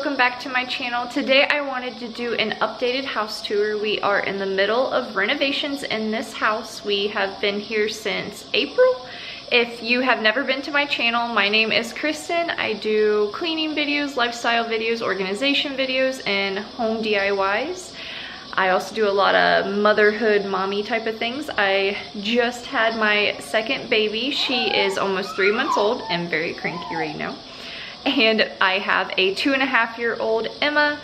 welcome back to my channel. Today I wanted to do an updated house tour. We are in the middle of renovations in this house. We have been here since April. If you have never been to my channel, my name is Kristen. I do cleaning videos, lifestyle videos, organization videos, and home DIYs. I also do a lot of motherhood, mommy type of things. I just had my second baby. She is almost 3 months old and very cranky right now. And I have a 2.5-year-old Emma,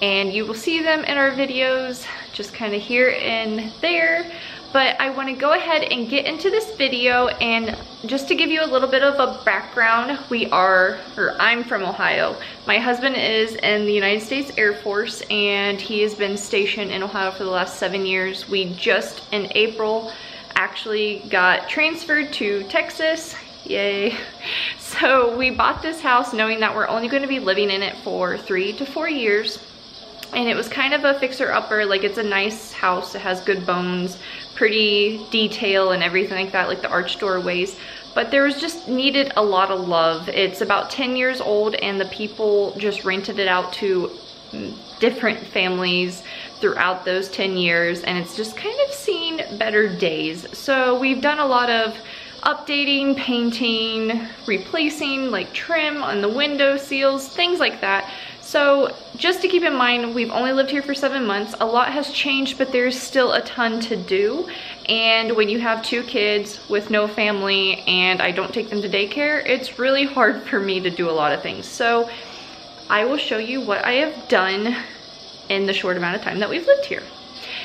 and you will see them in our videos just kind of here and there. But I want to go ahead and get into this video, and just to give you a little bit of a background, I'm from Ohio. My husband is in the United States Air Force, and he has been stationed in Ohio for the last 7 years. We just in April actually got transferred to Texas. Yay. So we bought this house knowing that we're only going to be living in it for 3 to 4 years. And it was kind of a fixer-upper. Like, it's a nice house. It has good bones, pretty detail and everything like that, like the arch doorways. But there was just needed a lot of love. It's about 10 years old, and the people just rented it out to different families throughout those 10 years. And it's just kind of seen better days. So we've done a lot of updating, painting, replacing like trim on the window seals, things like that. So just to keep in mind, we've only lived here for 7 months. A lot has changed, but there's still a ton to do. And when you have 2 kids with no family and I don't take them to daycare, it's really hard for me to do a lot of things. So I will show you what I have done in the short amount of time that we've lived here.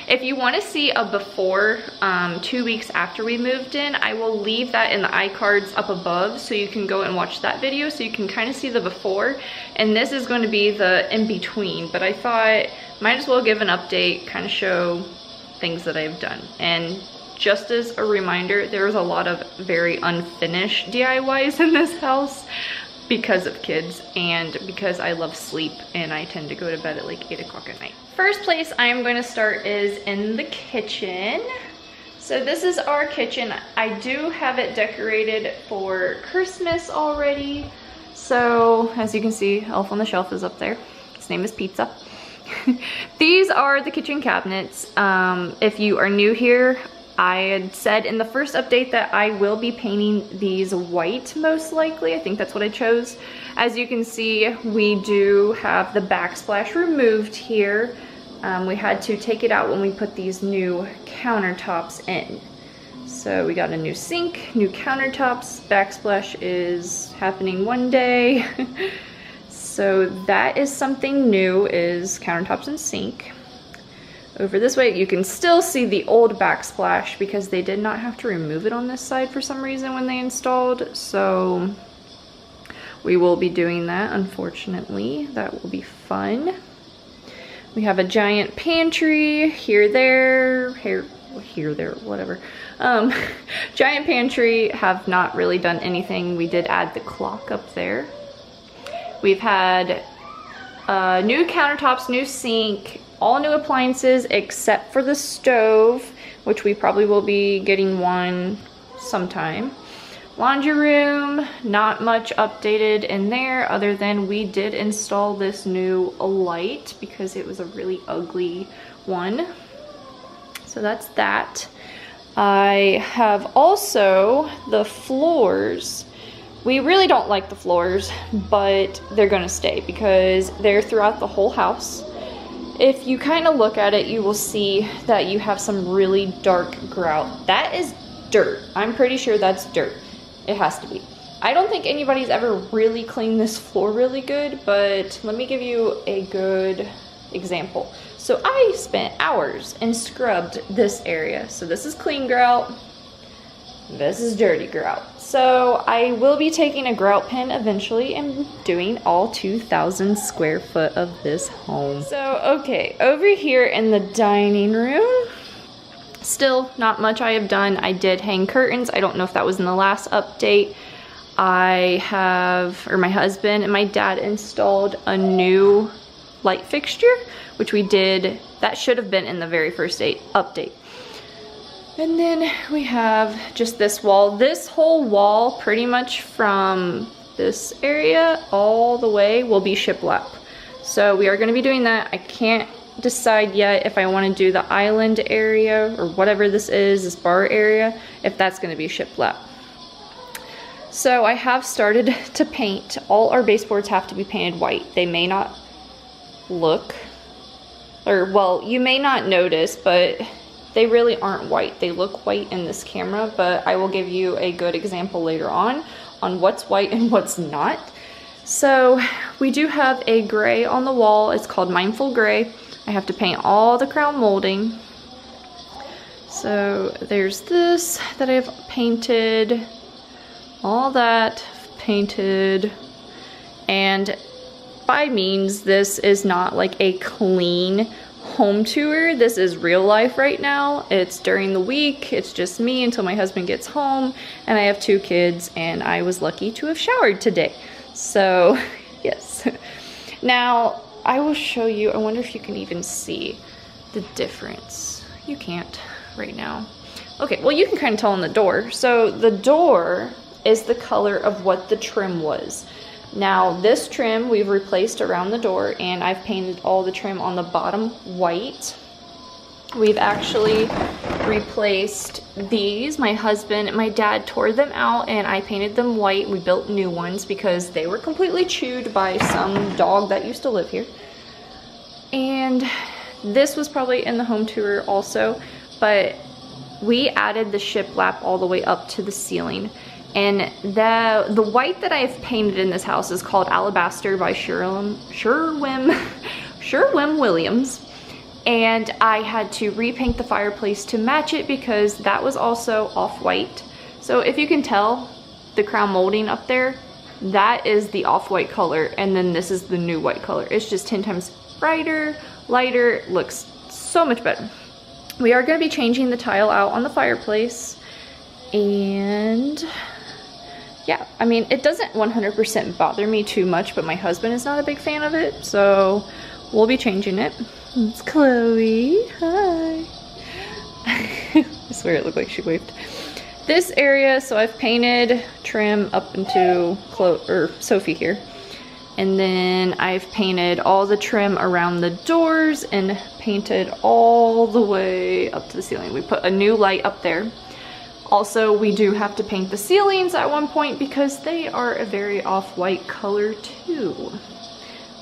If you want to see a before 2 weeks after we moved in, I will leave that in the iCards up above so you can go and watch that video so you can kind of see the before. And this is going to be the in-between, but I thought might as well give an update, kind of show things that I've done. And just as a reminder, there's a lot of very unfinished DIYs in this house because of kids and because I love sleep and I tend to go to bed at like 8 o'clock at night. First place I'm going to start is in the kitchen. So this is our kitchen. I do have it decorated for Christmas already. So as you can see, Elf on the Shelf is up there. His name is Pizza. These are the kitchen cabinets. If you are new here, I had said in the first update that I will be painting these white most likely. I think that's what I chose. As you can see, we do have the backsplash removed here. We had to take it out when we put these new countertops in. So we got a new sink, new countertops. Backsplash is happening one day. So that is something new, is countertops and sink. Over this way, you can still see the old backsplash because they did not have to remove it on this side for some reason when they installed. So we will be doing that, unfortunately. That will be fun. We have a giant pantry here, there, whatever. Giant pantry, have not really done anything. We did add the clock up there. We've had new countertops, new sink, all new appliances except for the stove, which we probably will be getting one sometime. Laundry room, not much updated in there other than we did install this new light because it was a really ugly one. So that's that. I have also the floors. We really don't like the floors, but they're gonna stay because they're throughout the whole house. If you kind of look at it, you will see that you have some really dark grout. That is dirt. I'm pretty sure that's dirt. It has to be. I don't think anybody's ever really cleaned this floor really good, but let me give you a good example. So I spent hours and scrubbed this area. So this is clean grout. This is dirty grout. So I will be taking a grout pen eventually and doing all 2,000 square foot of this home. So, okay, over here in the dining room, still not much I have done. I did hang curtains. I don't know if that was in the last update. I have, or my husband and my dad installed a new light fixture, which we did, that should have been in the very first update. And then we have just this wall. This whole wall, pretty much from this area all the way, will be shiplap. So we are going to be doing that. I can't decide yet if I want to do the island area or whatever this is, this bar area, if that's going to be shiplap. So I have started to paint. All our baseboards have to be painted white. They may not look, or well, you may not notice, but they really aren't white. They look white in this camera, but I will give you a good example later on what's white and what's not. So we do have a gray on the wall. It's called Mindful Gray. I have to paint all the crown molding. So there's this that I've painted, all that painted, and by means this is not like a clean home tour. This is real life right now. It's during the week. It's just me until my husband gets home, and I have 2 kids, and I was lucky to have showered today. So yes. Now I will show you. I wonder if you can even see the difference. You can't right now. Okay, well you can kind of tell on the door. So the door is the color of what the trim was. Now this trim we've replaced around the door, and I've painted all the trim on the bottom white. We've actually replaced these. My husband and my dad tore them out and I painted them white. We built new ones because they were completely chewed by some dog that used to live here. And this was probably in the home tour also, but we added the shiplap all the way up to the ceiling. And the white that I've painted in this house is called Alabaster by Sherwin Williams. And I had to repaint the fireplace to match it because that was also off-white. So if you can tell, the crown molding up there, that is the off-white color, and then this is the new white color. It's just 10 times brighter, lighter, looks so much better. We are going to be changing the tile out on the fireplace, and yeah, I mean, it doesn't 100% bother me too much, but my husband is not a big fan of it, so we'll be changing it. It's Chloe. Hi. I swear it looked like she waved. This area, so I've painted trim up into Sophie here. And then I've painted all the trim around the doors and painted all the way up to the ceiling. We put a new light up there. Also, we do have to paint the ceilings at one point because they are a very off-white color too.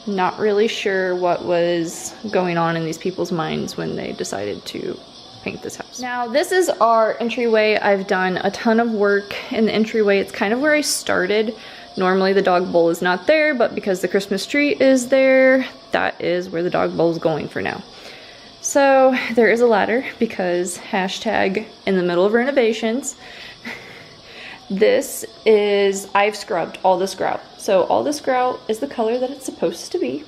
Not really sure what was going on in these people's minds when they decided to paint this house. Now this is our entryway. I've done a ton of work in the entryway. It's kind of where I started. Normally the dog bowl is not there, but because the Christmas tree is there, that is where the dog bowl is going for now. So there is a ladder because hashtag in the middle of renovations. This is, I've scrubbed all this grout. So all this grout is the color that it's supposed to be.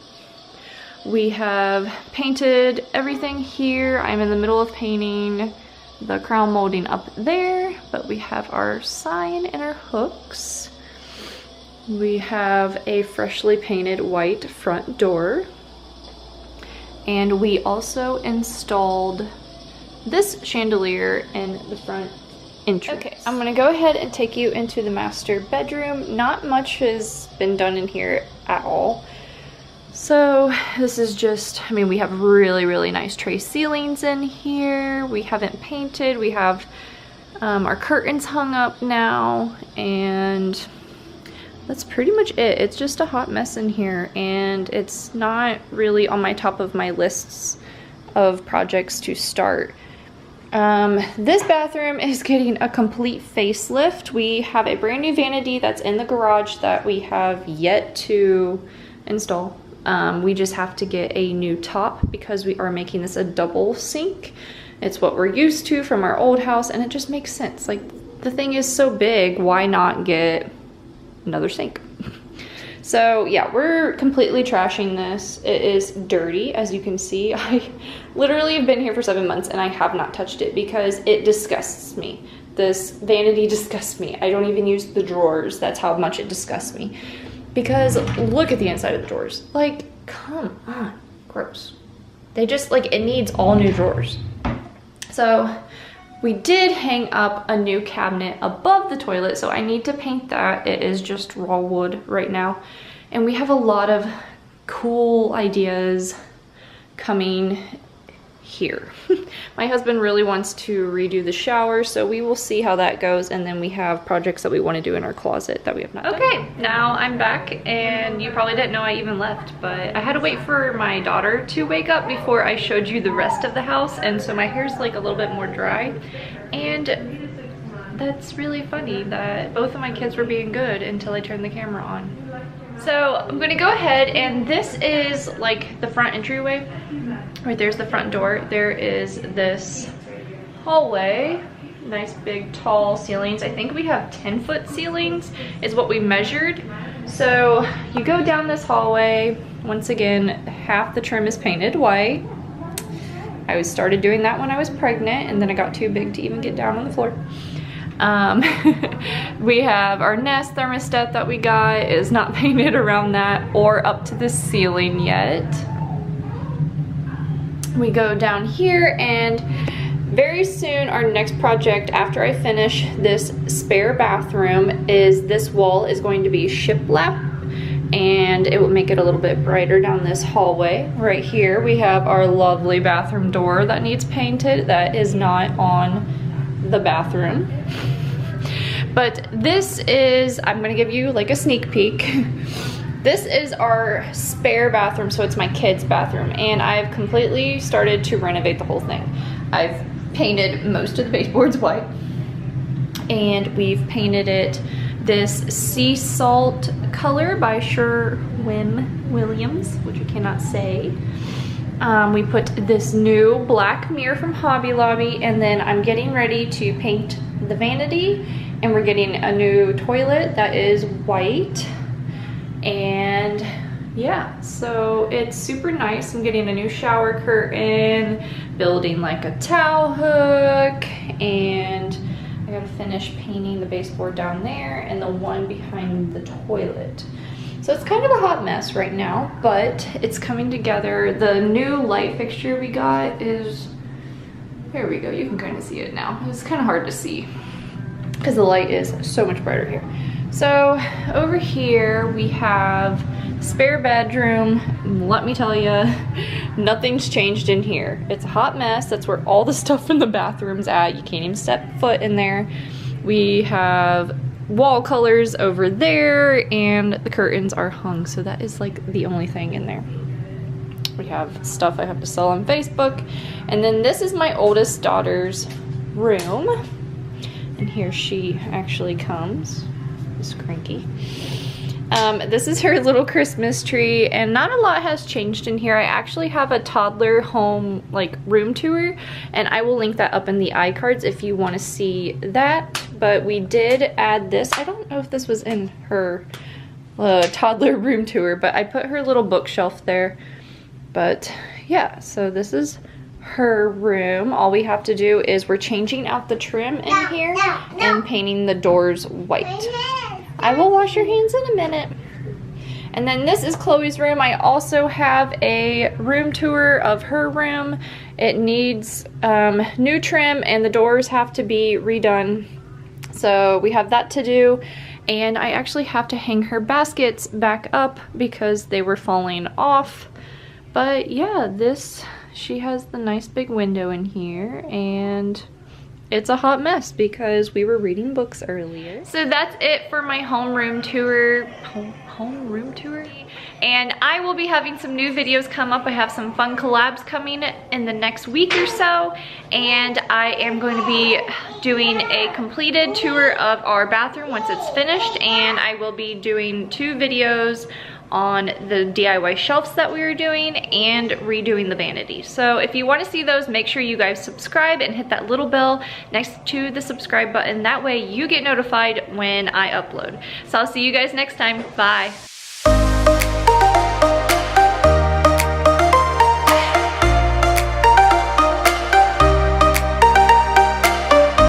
We have painted everything here. I'm in the middle of painting the crown molding up there, but we have our sign and our hooks. We have a freshly painted white front door. And we also installed this chandelier in the front entrance. Okay, I'm gonna go ahead and take you into the master bedroom. Not much has been done in here at all. So this is just, I mean, we have really, really nice tray ceilings in here. We haven't painted. We have our curtains hung up now, and that's pretty much it. It's just a hot mess in here, and it's not really on my top of my lists of projects to start. This bathroom is getting a complete facelift. We have a brand new vanity that's in the garage that we have yet to install. We just have to get a new top because we are making this a double sink. It's what we're used to from our old house, and it just makes sense. Like, the thing is so big, why not get another sink? So yeah, we're completely trashing this. It is dirty, as you can see. I literally have been here for 7 months and I have not touched it because it disgusts me. This vanity disgusts me. I don't even use the drawers. That's how much it disgusts me. Because look at the inside of the drawers. Like, come on, gross. They just, like, it needs all new drawers. So we did hang up a new cabinet above the toilet, so I need to paint that. It is just raw wood right now. And we have a lot of cool ideas coming here. My husband really wants to redo the shower, so we will see how that goes, and then we have projects that we want to do in our closet that we have not done. Okay, now I'm back, and you probably didn't know I even left, but I had to wait for my daughter to wake up before I showed you the rest of the house, and so my hair's like a little bit more dry, and that's really funny that both of my kids were being good until I turned the camera on. So I'm gonna go ahead, and this is like the front entryway. Right there's the front door. There is this hallway, nice big tall ceilings. I think we have 10-foot ceilings is what we measured. So you go down this hallway. Once again, half the trim is painted white. I started doing that when I was pregnant, and then I got too big to even get down on the floor. We have our Nest thermostat that we got is not painted around that or up to the ceiling yet. We go down here, and very soon our next project after I finish this spare bathroom is this wall is going to be shiplap, and it will make it a little bit brighter down this hallway. Right here we have our lovely bathroom door that needs painted. That is not on the bathroom. But this is, I'm gonna give you like a sneak peek. This is our spare bathroom, so it's my kids' bathroom, and I've completely started to renovate the whole thing. I've painted most of the baseboards white, and we've painted it this sea salt color by Sherwin-Williams, which I cannot say. We put this new black mirror from Hobby Lobby, and then I'm getting ready to paint the vanity, and we're getting a new toilet that is white. And yeah, so it's super nice. I'm getting a new shower curtain, building like a towel hook, and I gotta finish painting the baseboard down there and the one behind the toilet. So it's kind of a hot mess right now, but it's coming together. The new light fixture we got is, there we go, you can kind of see it now. It's kind of hard to see because the light is so much brighter here. So over here we have spare bedroom. Let me tell you, nothing's changed in here. It's a hot mess. That's where all the stuff in the bathroom's at. You can't even step foot in there. We have wall colors over there, and the curtains are hung, so that is like the only thing in there. We have stuff I have to sell on Facebook, and then this is my oldest daughter's room, and here she actually comes. Miss Cranky. This is her little Christmas tree, and not a lot has changed in here. I actually have a toddler home like room tour, and I will link that up in the iCards if you want to see that. But we did add this. I don't know if this was in her toddler room tour, but I put her little bookshelf there. But yeah, so this is her room. All we have to do is we're changing out the trim in here and painting the doors white. I will wash your hands in a minute. And then this is Chloe's room. I also have a room tour of her room. It needs new trim, and the doors have to be redone. So we have that to do. And I actually have to hang her baskets back up because they were falling off. But yeah, she has the nice big window in here, and it's a hot mess because we were reading books earlier. So that's it for my home room tour. Home room tour? And I will be having some new videos come up. I have some fun collabs coming in the next week or so. And I am going to be doing a completed tour of our bathroom once it's finished. And I will be doing 2 videos on the DIY shelves that we were doing and redoing the vanity. So if you want to see those, make sure you guys subscribe and hit that little bell next to the subscribe button. That way you get notified when I upload. So I'll see you guys next time. Bye.